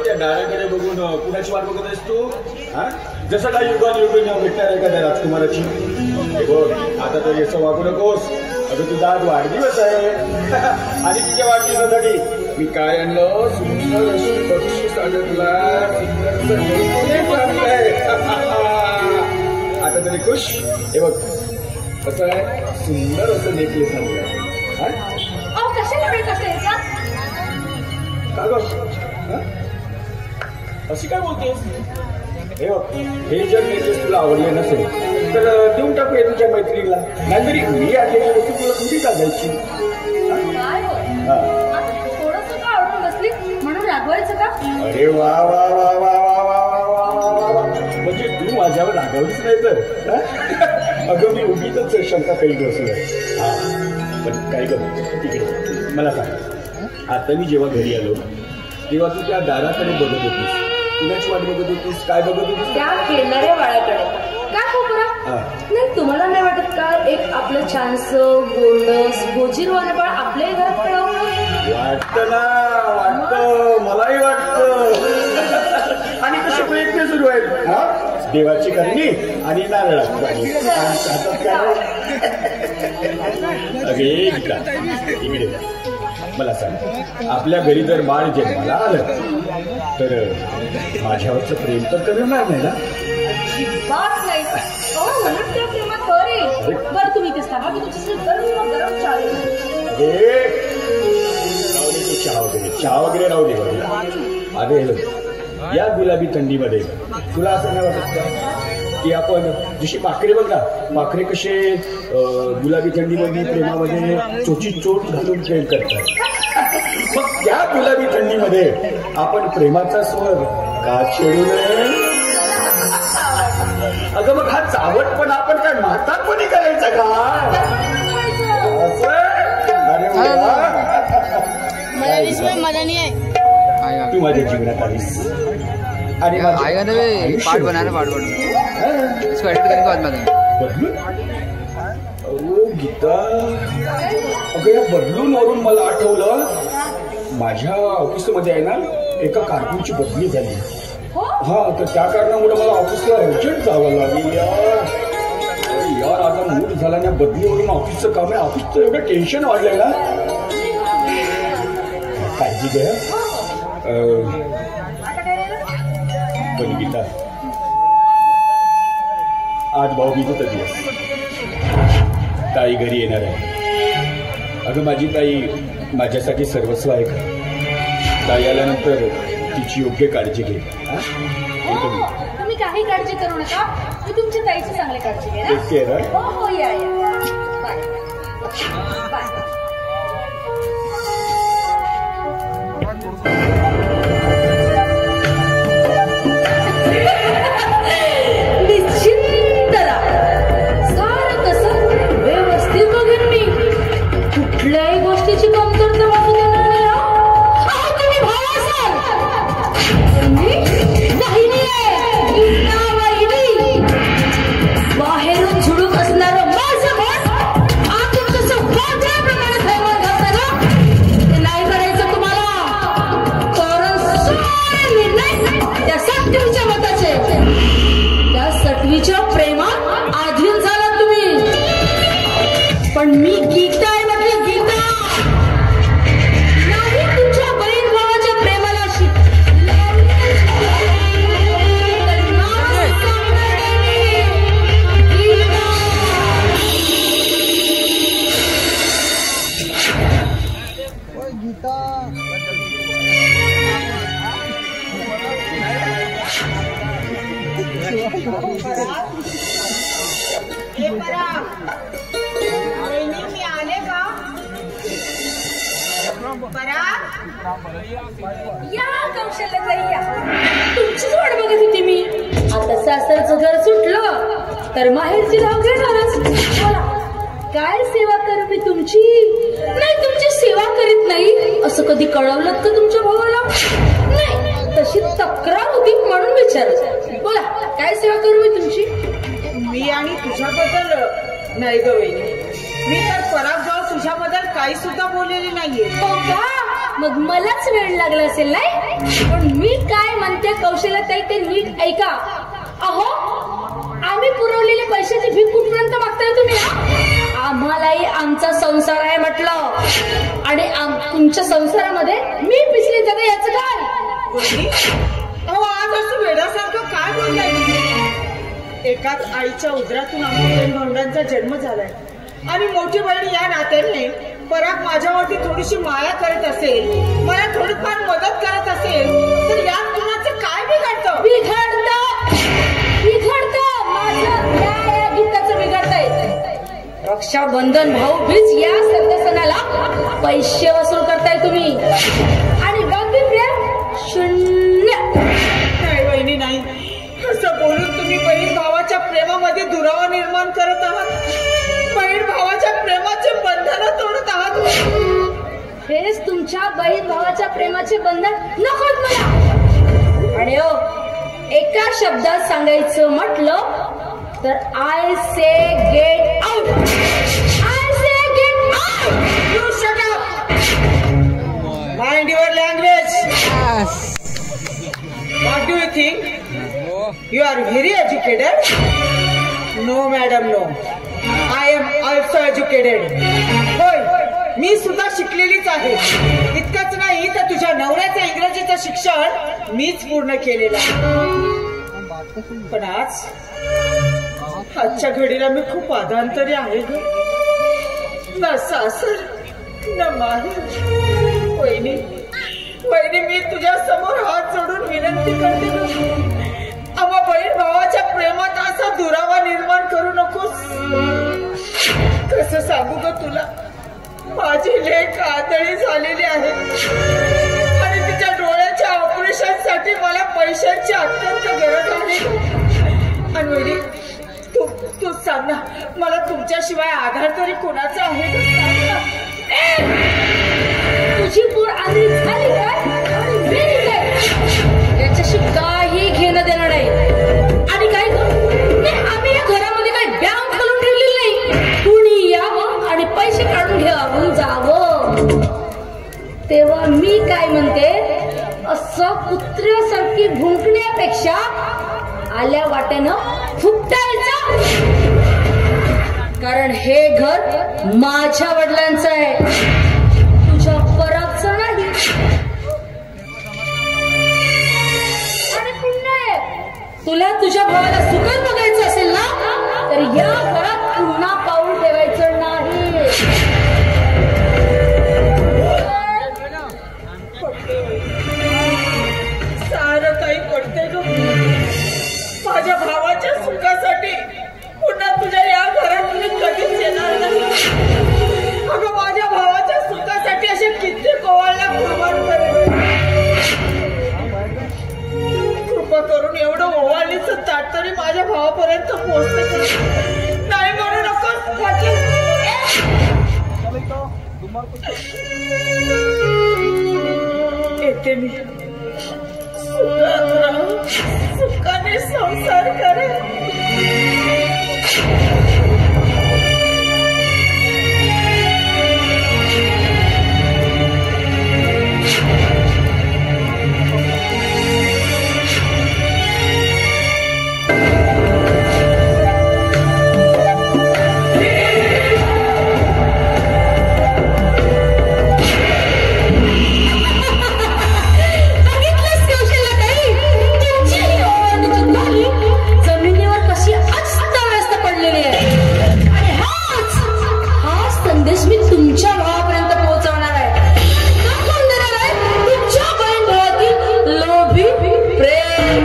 त्या डाळ्याकडे बघून कुणाची वाट बघत आहेस तू? जसं काय युगान भेटणार एखाद्या राजकुमाराची. बघ आता तरी असं वागू नकोस. अगं तुझा आज वाढदिवस आहे आणि तिच्या वाढदिवसासाठी मी काय आणलं? सुंदर अशी बक्षीस आणलं तुला. आता तरी खुश. हे बघ कसं आहे, सुंदर असं नेकलेस आणलं. काय बघ अशी काय बोलतेस? हे बघ हे जर नेकलेस तुला आवडले नसेल तर देऊन टाकूया तुझ्या मैत्रिणीला. नाहीतरी मी आणलेली वस्तू तुला कुठे सांगायची? अरे वा वा वा वा वा वा वा वा. म्हणजे तू माझ्यावर रागावलीच नाही तर? अगं मी उगीच शंका काही बसलोय. पण काय कर तिकडे मला सांग. आता मी जेव्हा घरी आलो तेव्हा तू त्या दाराकडे बघत होतीस. कुणाची वाट बघत होतीस? काय बघत होतीस? त्या खेळणाऱ्या बाळाकडे. काय खोकरा नाही तुम्हाला नाही वाटत का एक आपलं छानसं गोंडस गोजीरवाणं बाळ आपल्या घरात खेळावं? वाटतं ना, वाटतं, मलाही वाटतं. आणि कसे प्रयत्न सुरू आहेत देवाची करणी आणि नारळाची पाणी. अगे गीता इकडे मला सांग. आपल्या घरी जर बाळ जन्माला आलं तर माझ्यावरचं प्रेम तर करणार नाही ना? अजिबात नाही. म्हणून त्या प्रेमात बरं तुम्ही ते सांगा की तुमची गरम चालेल. चहा वगैरे राहू दे बाजूला. अरे या गुलाबी थंडीमध्ये तुला असं नाही वाटत का की आपण जशी पाखरे बघ ना, पाखरे कसे गुलाबी थंडीमध्ये प्रेमामध्ये चोची चोट घालून प्रेम करतात. मग त्या गुलाबी थंडीमध्ये आपण प्रेमाचा स्वर का छेडू नये? अगं मग हा चावटपणा आपण काय म्हातारपणी करायचा का? अरे मला नाही आहे. तू माझ्या जीवनात आलीस आणि पाठ बनाना पाठ बन इसको एडिट करने के बाद मैं गीता. अगं या बदलून वरून मला आठवलं माझ्या ऑफिसमध्ये आहे ना एका कारकूनची बदली झाली. तर त्या कारणामुळे मला ऑफिसला अर्जंट जावं लागेल यार. आता मूड झाला ना बदलीवरून ऑफिसचं काम आहे. ऑफिसचं एवढं टेन्शन वाढलंय ना. काळजी घ्या. पण गीता आज भाऊबीजेचा दिवस. ताई घरी येणार आहे. अगं माझी ताई माझ्यासाठी सर्वस्व आहे का? ताई आल्यानंतर तिची योग्य काळजी घे. तुम्ही काही काळजी करू नका. मी तुमच्या ताईची चांगली काळजी घे. हो या बाय बाय. निश्चिंत सारं कसं व्यवस्थित बघेन मी. कुठल्याही गोष्टीची कमतरता वाटू देणार नाही. तुम्ही भाव असाल मी वाहिनी आहे. बाहेरून झुडूक असणारं माझं मन आतून कसं वादळाप्रमाणे थैमान घालतं ना, ते नाही करायचं तुम्हाला. कारण सारे निर्णय त्या सटवीच्या मताचे. त्या सटवीच्या प्रेमात आधीन झाला तुम्ही. पण मी गीता आहे म्हटलं, गीता नाही तुमच्या बहीण भावाच्या प्रेमाला मी आले का? या कौशल्याताई या. तुमचीच वाट बघत होती मी. आता सासरचं घर सुटलं तर माहेरची धाव घेणारच. बोला काय सेवा करू मी तुमची? नाही तुमची सेवा करीत नाही असं कधी कळवलं का तुमच्या भावाला? नाही तशी तक्रार होती म्हणून विचारत. बोला काय सेवा करू मी तुमची? मी आणि तुझ्याबद्दल नाही ग वहिनी. मी तर परागजवळ तुझ्याबद्दल काही सुद्धा बोललेली नाहीये. हो का? मग मलाच वेळ लागला असेल नाही. पण मी काय म्हणते कौशल्याताई ते नीट ऐका. अहो आम्ही पुरवलेले पैशाची भीक कुठपर्यंत मागताय तुम्ही? आम्हालाही आमचा संसार आहे म्हटलं आणि तुमच्या संसारामध्ये मी पिसली जाते याचं काय? अहो आज असं वेड्यासारखं काय बोलताय तुम्ही? एकाच आईच्या उदरातून आम्हा बहीण भावंडांचा जन्म झालाय आणि मोठी बहीण या नात्याने पराग माझ्यावरती थोडीशी माया करत असेल, मला थोडीफार मदत करत असेल तर यात कुणाचं काय बिघडतं? बिघडतं माझं या गीताचं बिघडतंय. रक्षाबंधन भाऊबीज या सण पैसे वसूल करताय तुम्ही आणि बाकी प्रेम शून्य. नाही बहिणी नाही, असं बोलून तुम्ही बहीण भावाच्या प्रेमामध्ये दुरावा निर्माण करत आहात. बहीण भावाच्या प्रेमाचे बंधन तोडत आहात. हेच तुमच्या बहीण भावाच्या प्रेमाचे बंधन नकोत मला. आणि हो एका शब्दात सांगायचं म्हटलं तर I say get out. I say get out. You shut up. Mind your language. What do you think? You are very educated? No madam no. I am also educated. होय मी सुद्धा शिकलेलीच आहे. इतकंच नाही तर तुझ्या नवऱ्याचं इंग्रजीचं शिक्षण मीच पूर्ण केलेलं आहे. पण आजच्या घडीला मी खूप आधांतरी आहे ग. ना सासर ना माहेर. वहिनी मी तुझ्या समोर हात जोडून विनंती करते ग. आम्हा बहीण भावाच्या प्रेमात असा दुरावा निर्माण करू नकोस. कसं सांगू ग तुला, माझी लेक आंधळी झालेली आहे आणि तिच्या डोळ्याच्या ऑपरेशन साठी मला पैशांची अत्यंत गरज आहे. आणि वहिनी तू सांग ना, मला तुमच्याशिवाय आधार तरी कोणाचा आहे का? सांग ना. तुझी पूर आधी झाली काय आणि मेली काय याच्याशी काही घेणं देणं नाही. आणि काय आम्ही या घरामध्ये काही बँक खोलून ठेवलेली नाही. कुणी यावं आणि पैसे काढून घ्यावं जावं. तेव्हा मी काय म्हणते, असं कुत्र्यासारखी भुंकण्यापेक्षा आल्या वाट्यानं फुकटायचं. कारण हे घर माझ्या वडिलांचं आहे, तुझ्या परागचं नाही. आणि पुन्हा तुला तुझ्या भावाला सुखद बघायचं असेल ना तर या घरात पुन्हा पाऊल ठेवायचं नाही. सारं काही पडते ग. माझ्या भावाच्या सुखासाठी पुन्हा तुझ्या या घरात मी कधीच येणार नाही. अगं माझ्या भावाच्या सुखासाठी असे किती कोवाळला कुर्बान करेल. कृपा करून एवढं ओवाळणीचं ताट तरी माझ्या भावापर्यंत पोहोचते. नाही म्हणू नकोस येते मी. सुखाने संसार करे. प्रेम